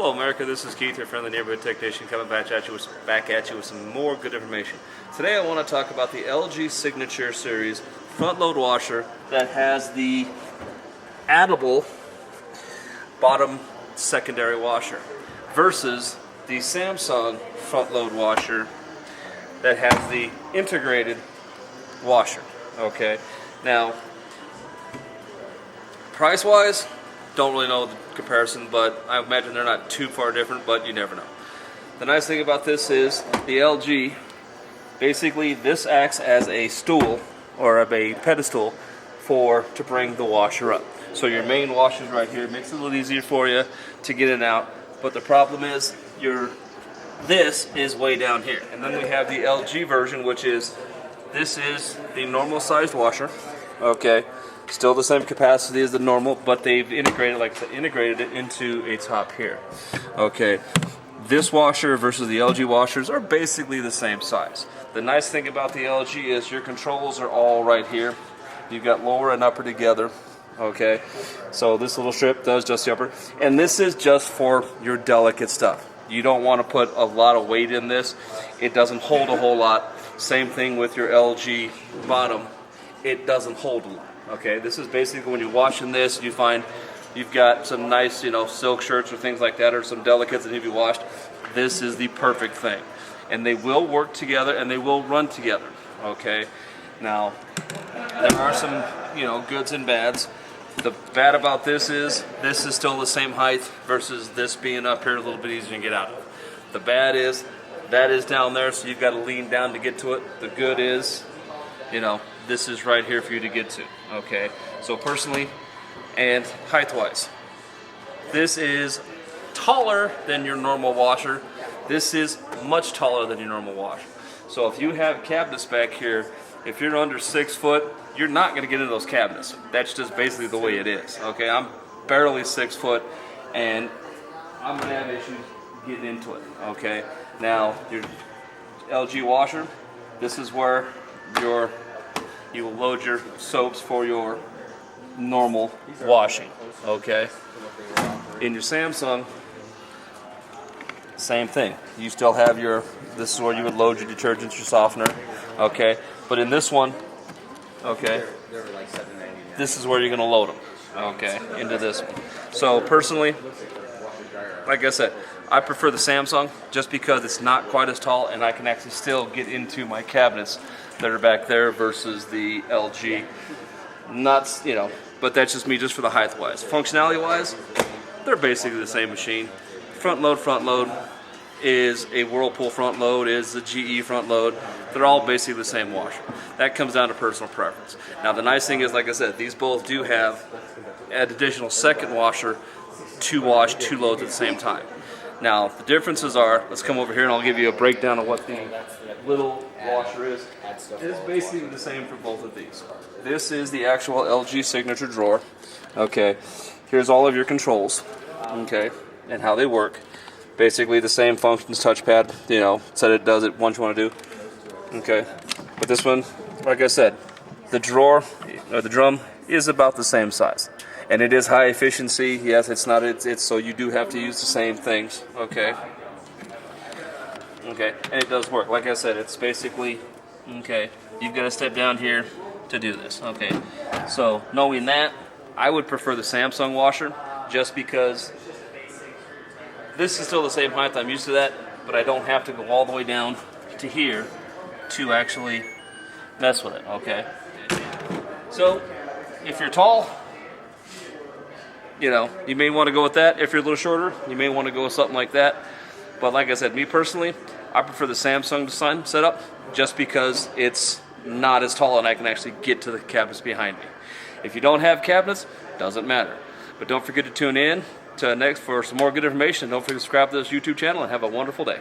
Hello America, this is Keith, your friendly neighborhood technician, coming back at you with some more good information. Today I want to talk about the LG Signature Series front load washer that has the addable bottom secondary washer versus the Samsung front load washer that has the integrated washer. Okay, now price wise, don't really know the comparison, but I imagine they're not too far different, but you never know. The nice thing about this is the LG, basically this acts as a stool or a pedestal to bring the washer up. So your main washer is right here. It makes it a little easier for you to get in and out, but the problem is this is way down here. And then we have the LG version, which is, this is the normal sized washer, okay? Still the same capacity as the normal, but they've integrated it into a top here. Okay, this washer versus the LG washers are basically the same size. The nice thing about the LG is your controls are all right here. You've got lower and upper together. Okay, so this little strip does just the upper, and this is just for your delicate stuff. You don't want to put a lot of weight in this. It doesn't hold a whole lot. Same thing with your LG bottom. It doesn't hold a lot. Okay, this is basically when you're washing this, you find you've got some nice, silk shirts or things like that, or some delicates that need to be washed. This is the perfect thing, and they will work together and they will run together. Okay, now there are some, goods and bads. The bad about this is still the same height versus this being up here a little bit easier to get out of. The bad is that is down there, so you've got to lean down to get to it. The good is, this is right here for you to get to. Okay, so personally and height-wise, this is taller than your normal washer. This is much taller than your normal washer. So if you have cabinets back here, if you're under 6 foot, you're not going to get into those cabinets. That's just basically the way it is. Okay, I'm barely 6 foot, and I'm going to have issues getting into it. Okay, now your LG washer, this is where you will load your soaps for your normal washing. Okay, in your Samsung, same thing. You still have this is where you would load your detergents, your softener. Okay, but in this one, okay, this is where you're going to load them. Okay, into this one. So personally, like I said, I prefer the Samsung just because it's not quite as tall and I can actually still get into my cabinets that are back there versus the LG. Not, but that's just me, just for the height wise. Functionality wise, they're basically the same machine. Front load is a Whirlpool front load, is the GE front load. They're all basically the same washer. That comes down to personal preference. Now the nice thing is, like I said, these both do have an additional second washer to wash 2 loads at the same time. Now the differences are, let's come over here and I'll give you a breakdown of what the little washer is. It's basically the same for both of these. This is the actual LG Signature drawer. Okay, here's all of your controls, okay, and how they work. Basically the same functions, touchpad, said it does it once you want to do. Okay, but this one, like I said, the drawer or the drum is about the same size. And it is high efficiency. Yes, it's not. It's so you do have to use the same things. Okay. Okay, and it does work. Like I said, it's basically okay. You've got to step down here to do this. Okay. So knowing that, I would prefer the Samsung washer just because this is still the same height. I'm used to that, but I don't have to go all the way down to here to actually mess with it. Okay. So if you're tall, you may want to go with that. If you're a little shorter, you may want to go with something like that. But like I said, me personally, I prefer the Samsung design setup just because it's not as tall and I can actually get to the cabinets behind me. If you don't have cabinets, doesn't matter. But don't forget to tune in to next for some more good information. Don't forget to subscribe to this YouTube channel and have a wonderful day.